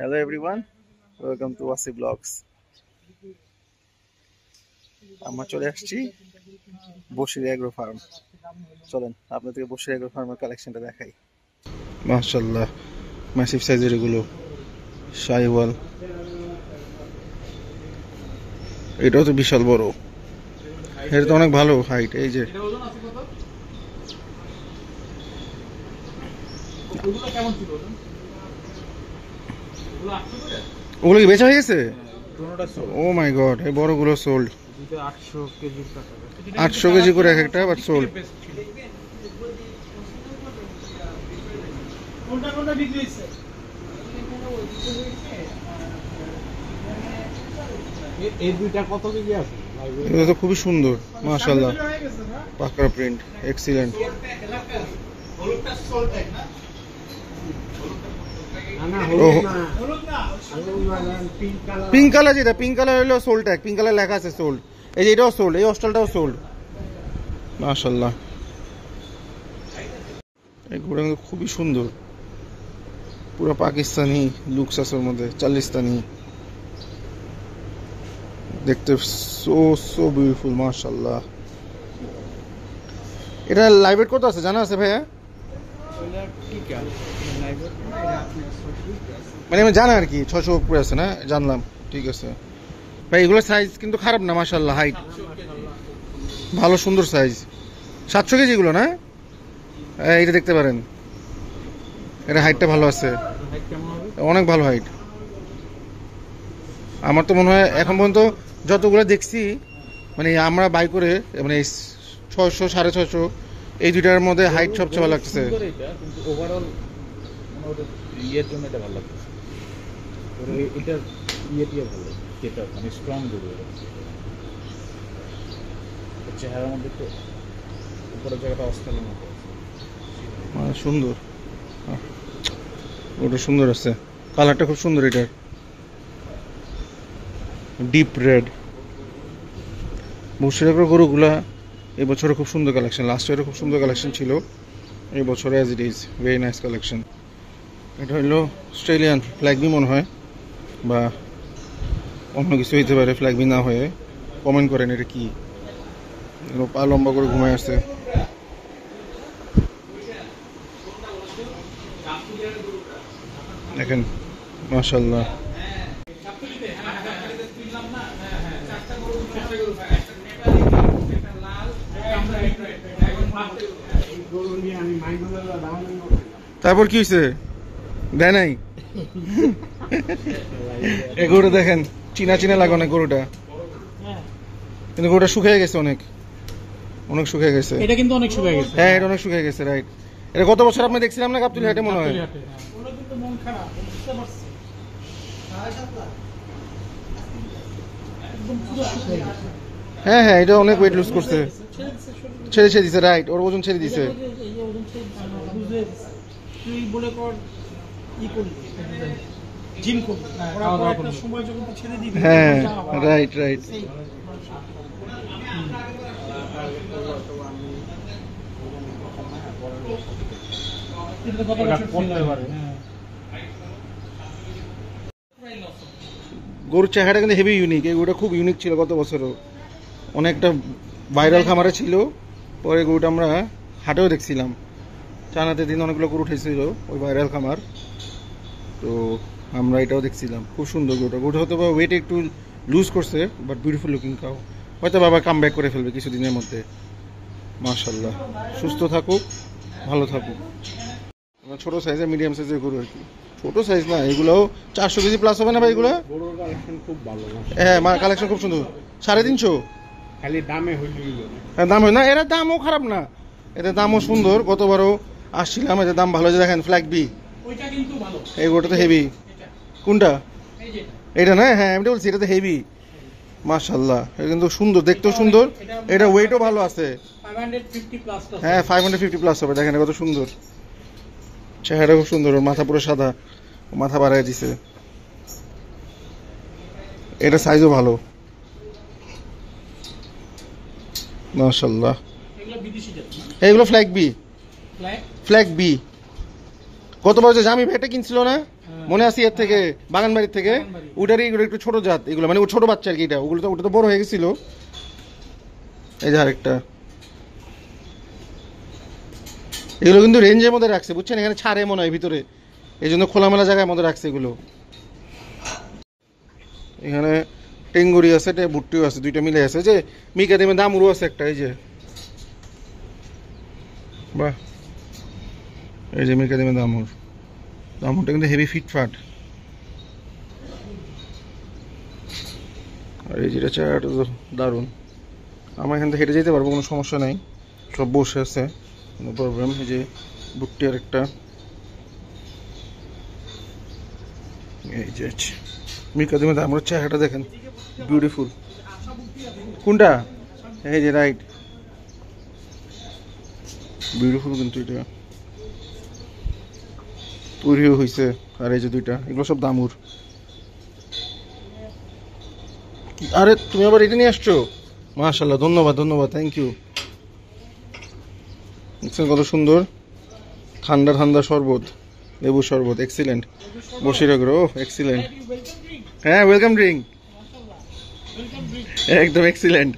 Hello everyone, welcome to Wasi Vlogs. আমরা চলে আসছি বসির এগ্রো ফার্ম। চলেন আপনাদেরকে বসির এগ্রো ফার্মের কালেকশনটা দেখাই। মাশাআল্লাহ, ম্যাসিভ সাইজের এগুলো শাইওয়াল, এটাও তো বিশাল বড়, এটা তো অনেক ভালো হাইট। এই যে ওগুলো কি বেচা হয়ে গেছে? ও মাই গড, এই বড়গুলো সোল্ড। 800 কেজি করে এক একটা, বাট সোল্ড। এই দুইটা কত কেজি আছে? এটা তো খুবই সুন্দর, মাশাআল্লাহ, পাকা প্রিন্ট, এক্সিলেন্ট। পিঙ্ক কালার, যেটা পিঙ্ক কালার হলো সোল্ড ট্যাগ, পিঙ্ক কালার লেখা আছে সোল্ড। এই যে এটাও সোল্ড, এই অস্ট্রালটাও সোল্ড, মাশাআল্লাহ। এই ঘোড়া খুবই সুন্দর, পুরো পাকিস্তানি লুকস আছে ওর মধ্যে, চালিস্তানি, দেখতে সো বিউটিফুল, মাশাআল্লাহ। এটা লাইভ ওয়েট কত আছে জানা আছে ভাইয়া? মানে আমি জানা আর কি, 600 উপরে আছে না, জানলাম। ঠিক আছে ভাই, এগুলোর সাইজ কিন্তু খারাপ না, মাশাআল্লাহ, হাইট ভালো, সুন্দর সাইজ। 700 কেজি এগুলো না? এইটা দেখতে পারেন, এটা হাইটটা ভালো আছে, অনেক ভালো হাইট। আমার তো মনে হয় এখন পর্যন্ত যতগুলো দেখছি, মানে আমরা বাই করে, মানে 600 650 এই দুইটার মধ্যে হাইট সবচেয়ে ভালো লাগছে। ওভারঅল ইয়ের জন্য এটা ভালো লাগছে, এটার ইয়েটিও ভালো, যেটা মানে স্ট্রং গরু, চেহারার মধ্যে তো উপরের জায়গাটা অস্ট্রেলিয়ার মতো আছে, সুন্দর, ওটা সুন্দর আছে, কালারটা খুব সুন্দর, এটার ডিপ রেড। বসির এগ্রো গরুগুলা এবছরে খুব সুন্দর কালেকশন, লাস্ট ইয়ারে খুব সুন্দর কালেকশন ছিল, এই বছরে as it is very nice collection. এটা হলো অস্ট্রেলিয়ান ফ্ল্যাগবি মনে হয়, বা অন্য কিছু হইতে পারে, ফ্ল্যাগবি না হয়ে। কমেন্ট করেন এটা কি। পা লম্বা করে ঘুমায় আসছে, দেখেন, মাশাআল্লাহ। তারপর কি হয়েছে? দেয় নাই? এই গরুটা দেখেন, চিনা চিনা লাগে অনেক গরুটা, কিন্তু গরুটা শুকিয়ে গেছে, অনেক অনেক শুকিয়ে গেছে। এটা কিন্তু অনেক শুকিয়ে গেছে। হ্যাঁ, এটা অনেক শুকিয়ে গেছে, রাইট। এটা গত বছর আপনি দেখছিলাম না গাবতলী হাটে মনে হয়। হ্যাঁ হ্যাঁ, এটা অনেক ওয়েট লুজ করছে, ছেড়ে দিছে, রাইট, ওর ওজন ছেড়ে দিছে। হ্যাঁ, রাইট রাইট। গরুর চেহারা কিন্তু হেভি ইউনিক, এই গরুটা খুব ইউনিক ছিল গত বছরও, অনেকটা ভাইরাল খামারে ছিল। পরে গরুটা আমরা হাটেও দেখছিলাম, চানাতে দিন অনেকগুলো গরু উঠেছিল ওই ভাইরাল খামার, তো আমরা এটাও দেখছিলাম। খুব সুন্দর গরুটা হয়তো বা ওয়েট একটু লুজ করছে, বাট বিউটিফুল লুকিং কাউ, হয়তো বাবা কাম ব্যাক করে ফেলবে কিছুদিনের মধ্যে। মাশাআল্লাহ, সুস্থ থাকুক, ভালো থাকুক। ছোট সাইজের, মিডিয়াম সাইজের গরু আর কি, ছোট সাইজ না, এগুলো 400 কেজি প্লাস হবে না ভাই এগুলো? খুব ভালো, হ্যাঁ, কালেকশন খুব সুন্দর। 350 খালি দামে হইল, হ্যাঁ দাম হয় না, এর দামও খারাপ না, এদের দামও সুন্দর। গতবারও আসছিলাম, এদের দাম ভালো। যে দেখেন ফ্ল্যাগ বি, এই গরুটা তো হেভি। কোনটা? এটা না? হ্যাঁ আমি বলছি, এটা তো হেভি, মাশাআল্লাহ। এটা কিন্তু সুন্দর, দেখতেও সুন্দর, এটা ওয়েটও ভালো আছে। হ্যাঁ 550 প্লাস হবে, দেখেন কত সুন্দর, চেহারা খুব সুন্দর, ওর মাথা পুরো সাদা, মাথা বাড়ায় দিছে। এটা সাইজও ভালো, মাশাআল্লাহ। এইগুলো ফ্ল্যাগ বি, ফ্ল্যাগ বি। গতবার যে জামি ভাইটা কিনছিল না, মনে আছে এর থেকে বাগানবাড়ির থেকে ওটারই এগুলো একটু ছোট জাত এগুলো মানে ও ছোট বাচ্চা আর কি এটা ওটা তো বড় হয়ে গেছিল এই যে আরেকটা এগুলো কিন্তু রেঞ্জের মধ্যে রাখছে বুঝছেন এখানে ছাড়ে মনে হয় ভিতরে এই জন্য খোলামেলা জায়গায় মধ্যে রাখছে এগুলো এখানে টেঙ্গুরি আছে ভুট্টিও আছে দুইটা মিলে আছে যে মিকা দেমে দামুরও আছে একটা এই যে বাহ এই যে মিকা দেমে দামুরটা কিন্তু হেভি ফিটফাট আর এই যেটা চেহারাটা তো দারুণ আমার এখান থেকে হেঁটে যেতে পারবো কোনো সমস্যা নাই সব বসে আছে কোনো প্রবলেম এই যে ভুট্টি আর একটা এই যে মিকা দেমে দামুরের চেহারাটা দেখেন বিউটিফুল কোনটা এই যে রাইট বিউটিফুল কিন্তু এটা তৈরিও হয়েছে আর এই যে দুইটা এগুলো সব দামুর আরে তুমি আবার এটা নিয়ে আসছো মাশাআল্লাহ ধন্যবাদ থ্যাংক ইউ দেখছেন কত সুন্দর ঠান্ডা ঠান্ডা শরবত লেবু শরবত এক্সিলেন্ট বসিরাগ্রো এক্সিলেন্ট হ্যাঁ ওয়েলকাম ড্রিঙ্ক একদম এক্সিলেন্ট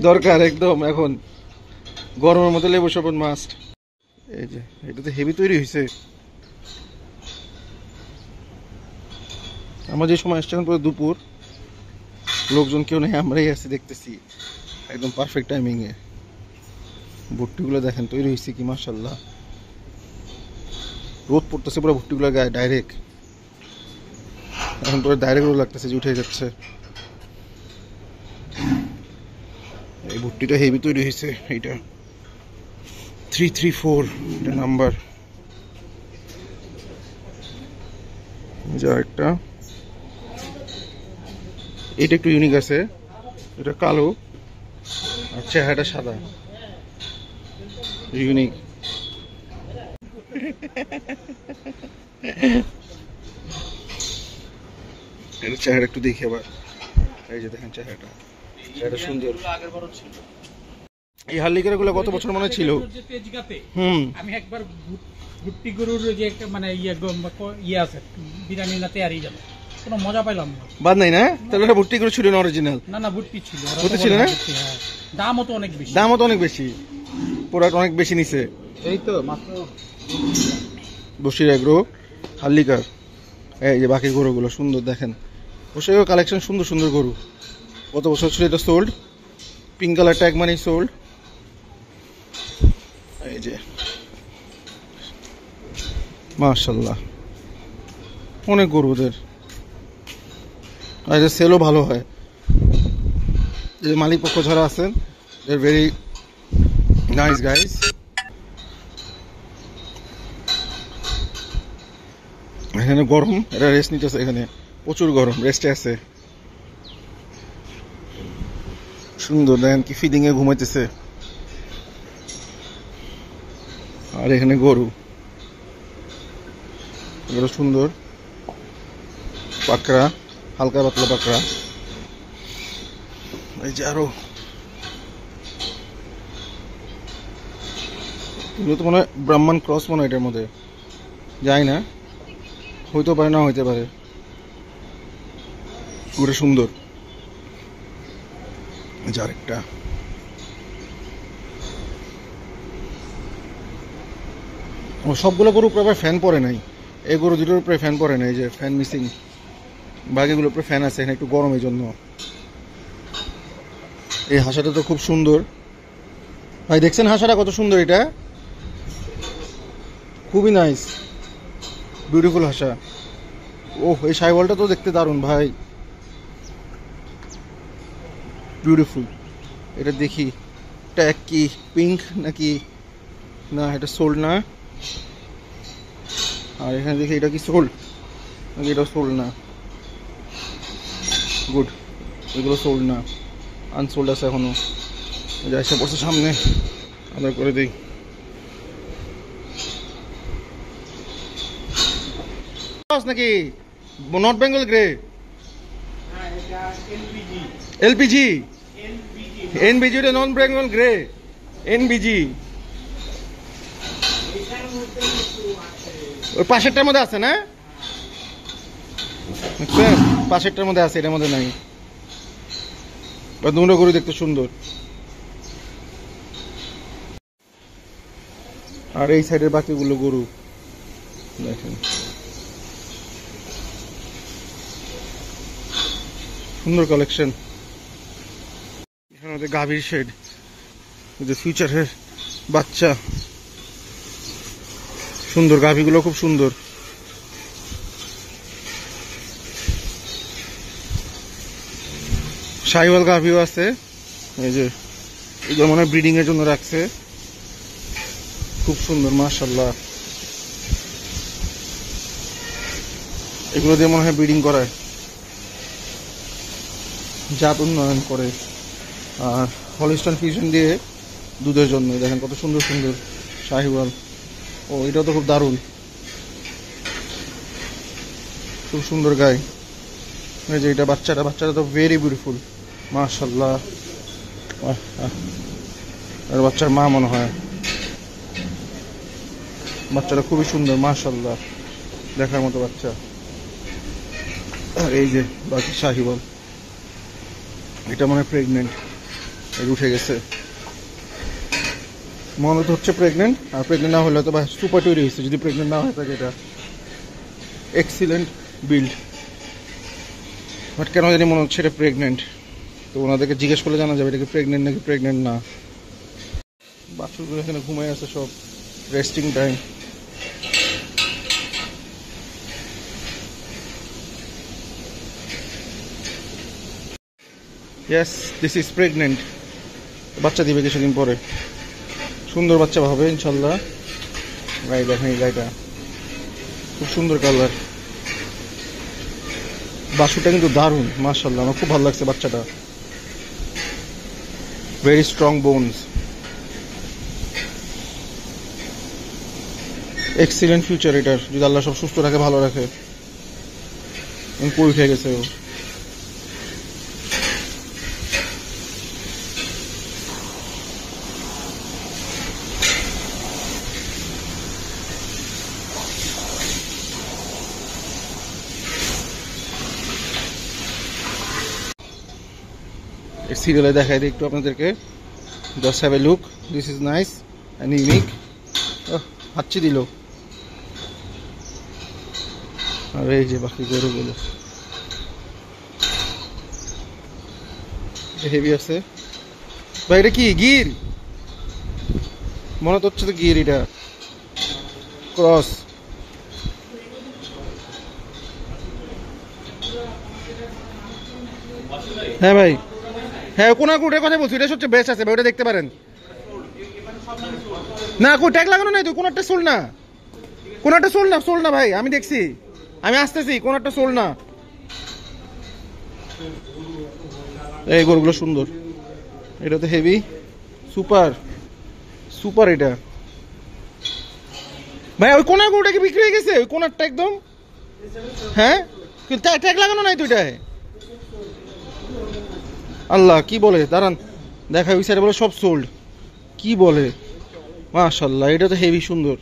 দরকার একদম এখন গরমের মধ্যে লেবু শরবত মাস্ট এই যে এটা তো হেভি তৈরি হয়েছে আমরা যে সময় আসছি এখন পুরো দুপুর লোকজন কেউ নেই আমরাই আছি দেখতেছি একদম পারফেক্ট টাইমিং এ ভুট্টিগুলো দেখেন তৈরি হয়েছে কি মাশাআল্লাহ রোদ পড়তেছে পুরো ভুট্টিগুলো গায়ে ডাইরেক্ট এখন পুরো ডাইরেক্ট রোদ লাগতেছে যে উঠে যাচ্ছে এই ভুট্টিটা হেভি তৈরি হয়েছে এইটা 334 এটা নাম্বার যা একটা এটা একটু ইউনিক আছে এটা কালো আর চেহারাটা সাদা ইউনিক এটা চেহারা একটু দেখি আবার এই যে দেখেন চেহারাটা সুন্দর এই হার্লিকার গুলো কত বছর মনে ছিল আমি একবার ভুট্টি গরুর যে একটা মানে ইয়ে আছে বিরিয়ানি না তৈরি যাবে কোনো মজা পাইলাম না বাদ নাই না তাহলে এটা ভুট্টি গরু ছিল না অরিজিনাল না ভুট্টি ছিল ভুট্টি ছিল না দামও তো অনেক বেশি প্রোডাক্ট অনেক বেশি নিছে এই তো মাত্র বসির এগ্রো হার্লিকার এই যে বাকি গরুগুলো সুন্দর দেখেন বসির কালেকশন সুন্দর সুন্দর গরু কত বছর ছিল এটা সোল্ড পিঙ্ক কালার ট্যাগ মানি সোল্ড এই যে মাশাআল্লাহ অনেক গরু ওদের আর সেলও ভালো হয় এই যে মালিক পক্ষ যারা আছেন দে আর ভেরি নাইস গাইস এখানে গরম এটা রেস্ট নিতেছে এখানে প্রচুর গরম রেস্টে আছে সুন্দর দেখেন কি ফিডিং এ ঘুমাইতেছে আর এখানে গরু এগুলো সুন্দর পাকড়া হালকা পাতলা পাকড়া এই যে আরো এগুলো তো মনে হয় ব্রাহ্মণ ক্রস মনে হয় এটার মধ্যে যাই না হইতে পারে না হইতে পারে পুরো সুন্দর আরেকটা সবগুলো গরুর উপরে আবার ফ্যান পরে নাই এই গরু দুটোর উপরে ফ্যান পরে নাই যে ফ্যান মিসিং বাকিগুলোর উপরে ফ্যান আছে এখানে একটু গরমের জন্য এই হাঁসাটা তো খুব সুন্দর ভাই দেখছেন হাঁসাটা কত সুন্দর এটা খুবই নাইস বিউটিফুল হাঁসা ওহ এই সাইবলটা তো দেখতে দারুণ ভাই বিউটিফুল এটা দেখি ট্যাগ কি পিঙ্ক নাকি না এটা সোল্ড না আর এখানে দেখি এটা কি সোল্ড নাকি এটা সোল্ড না গুড এগুলো সোল্ড না আনসোল্ড আছে এখনো যা এসে পড়ছে সামনে আমরা করে দিই নাকি নর্থ বেঙ্গল গ্রে এলপিজি এনবিজি এটা নন বেঙ্গল গ্রে এনবিজি ওই পাশেরটার মধ্যে আছে না, দেখছেন পাশেরটার মধ্যে আছে, এটার মধ্যে নাই। দুটো গরু দেখতে সুন্দর। আর এই সাইডের বাকিগুলো গরু দেখেন, সুন্দর কালেকশন। এখানে আমাদের গাভীর শেড, যে ফিউচারের বাচ্চা, সুন্দর গাভীগুলো খুব সুন্দর। শাহিওয়াল গাভীও আছে, এই যে এগুলো মনে হয় ব্রিডিং এর জন্য রাখছে, খুব সুন্দর মাশাআল্লাহ। এগুলো দিয়ে মনে হয় ব্রিডিং করায়, জাত উন্নয়ন করে। আর হলিস্টাইন ফিউশন দিয়ে দুধের জন্য দেখেন কত সুন্দর সুন্দর শাহিওয়াল। ও এটাও তো খুব দারুণ, খুব সুন্দর গায়ে। এই যে এটা বাচ্চাটা তো ভেরি বিউটিফুল মাশাআল্লাহ। আর বাচ্চার মা মনে হয়, বাচ্চাটা খুবই সুন্দর মাশাআল্লাহ, দেখার মতো বাচ্চা। আর এই যে বাকি শাহিওয়াল, এটা মনে হয় প্রেগনেন্ট, উঠে গেছে মনে তো হচ্ছে প্রেগনেন্ট। আর প্রেগনেন্ট না হলে তো বা সুপার তৈরি হয়েছে, যদি প্রেগনেন্ট না হয়ে থাকে। এটা এক্সিলেন্ট বিল্ড, বাট কেন জানি মনে হচ্ছে এটা প্রেগনেন্ট। তো ওনাদেরকে জিজ্ঞেস করলে জানা যাবে এটা কি প্রেগনেন্ট নাকি প্রেগনেন্ট না। বাচ্চাগুলো এখানে ঘুমাই আছে, সব resting time. Yes, this is pregnant, বাচ্চা দিবে কিছুদিন পরে, সুন্দর বাচ্চা হবে ইনশাল্লাহ। গাই দেখেন, এই গাইটা খুব সুন্দর কালার, বাছুরটা কিন্তু দারুণ মাশাআল্লাহ, আমার খুব ভালো লাগছে বাচ্চাটা, very strong bones, excellent future এটার, যদি আল্লাহ সব সুস্থ রাখে ভালো রাখে। কই উঠে গেছে ও। সিরিয়ালে দেখাই দিই একটু আপনাদেরকে, just have a look, this is nice and unique. হাঁচি দিল। আর এই যে বাকি গরুগুলো হেভি আছে ভাই। এটা কি গির? মনে তো হচ্ছে তো গির, এটা ক্রস। হ্যাঁ ভাই, হ্যাঁ কোনা কোটার কথা বলছি, এটা হচ্ছে বেস্ট আছে ভাই, ওটা দেখতে পারেন না। কই ট্যাগ লাগানো নাই তো, কোনারটা সোল না, কোনারটা সোল না ভাই, আমি দেখছি, আমি আসতেছি, কোনারটা সোল না। এই গরুগুলো সুন্দর, এটা তো হেভি, সুপার সুপার। এটা ভাই ওই কোনার গরুটা কি বিক্রি হয়ে গেছে? ওই কোনারটা একদম, হ্যাঁ ট্যাগ লাগানো নাই তো এটায়। আল্লাহ কি বলে, দাঁড়ান দেখাই, ওই সাইডে বলে সব সোল্ড, কি বলে মাশাআল্লাহ। এটা তো হেভি সুন্দর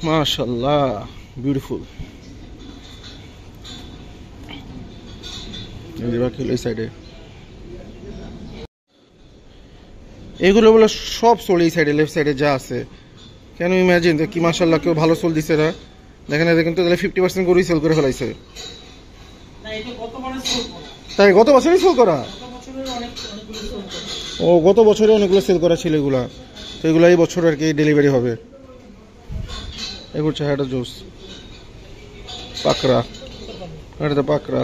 মাশাআল্লাহ, বিউটিফুল। এই সাইডে এগুলো বলে সব সোল, এই সাইডে লেফট সাইডে যা আছে। কেন ইমাজিন কি মাশাআল্লাহ, কেউ ভালো সোল দিছে না দেখেন, এদের কিন্তু 50% গরুই সেল করে ফেলাইছে। তাই গত বছরই সেল করা? ও গত বছরে অনেকগুলো সেল করা ছিল এগুলা, তো এগুলো এই বছর আর কি ডেলিভারি হবে। এগুলো চাহাটা জুস পাকড়া, এটা তো পাকড়া।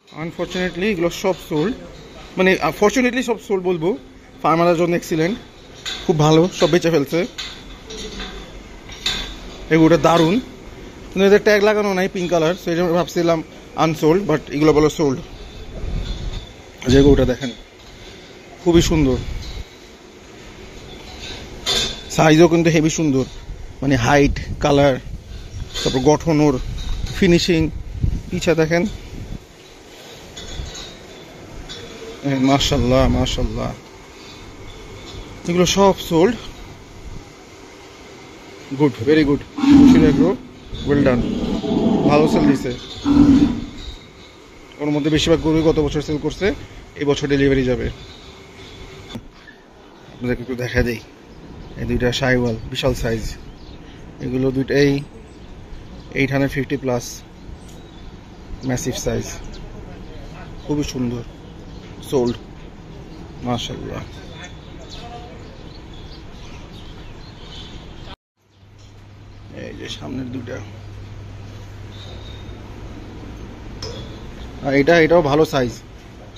আনফর্চুনেটলি এগুলো সব সোল্ড, মানে ফর্চুনেটলি সব সোল্ড বলবো, ফার্মারের জন্য এক্সিলেন্ট, খুব ভালো, সব বেচে ফেলছে। এগুলোটা দারুণ, কিন্তু এদের ট্যাগ লাগানো নাই পিঙ্ক কালার, সেই জন্য ভাবছিলাম আনসোল্ড, বাট এগুলো বলো সোল্ড। যে গরুটা দেখেন খুবই সুন্দর, সাইজও কিন্তু হেভি সুন্দর, মানে হাইট, কালার, তারপর গঠন, ওর ফিনিশিং, পিছা দেখেন মাশাআল্লাহ মাশাআল্লাহ। এগুলো সব sold, good, very good. Basir agro, well done, ভালো সেল দিছে। ওর মধ্যে বেশিরভাগ গরুই গত বছর সেল করছে, এই বছর ডেলিভারি যাবে। আপনাদেরকে একটু দেখা দেই, এই দুইটা শাইওয়াল বিশাল সাইজ, এগুলো দুইটাই 850+, ম্যাসিভ সাইজ, খুবই সুন্দর, সোল্ড মাশাআল্লাহ। এই যে সামনের দুইটা, আর এটাও ভালো সাইজ,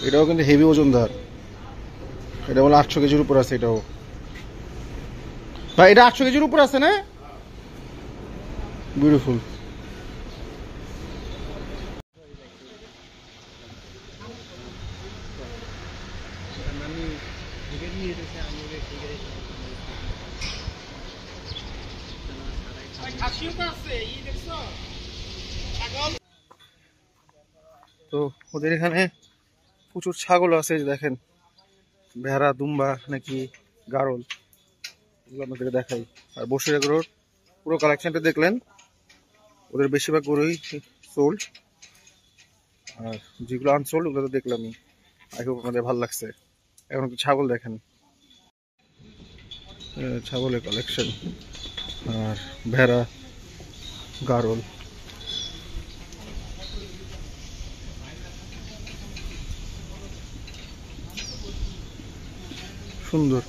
এটাও কিন্তু হেভি ওজনদার, এটা বলে 800 কেজির উপর আছে। এটাও ভাই, এটা 800 কেজির উপর আছে না? বিউটিফুল। তো ওদের এখানে প্রচুর ছাগল আছে, এই যে দেখেন, ভেড়া, দুম্বা নাকি গারল, এগুলো আপনাদেরকে দেখাই। আর বসির এগুলোর পুরো কালেকশনটা দেখলেন, ওদের বেশিরভাগ গরুই সোল্ড, আর যেগুলো আনসোল্ড ওগুলো তো দেখলামই। আই হোপ আপনাদের ভালো লাগছে। এখন একটু ছাগল দেখেন, ছাগলের কালেকশন, আর ভেড়া, গারল, সুন্দর।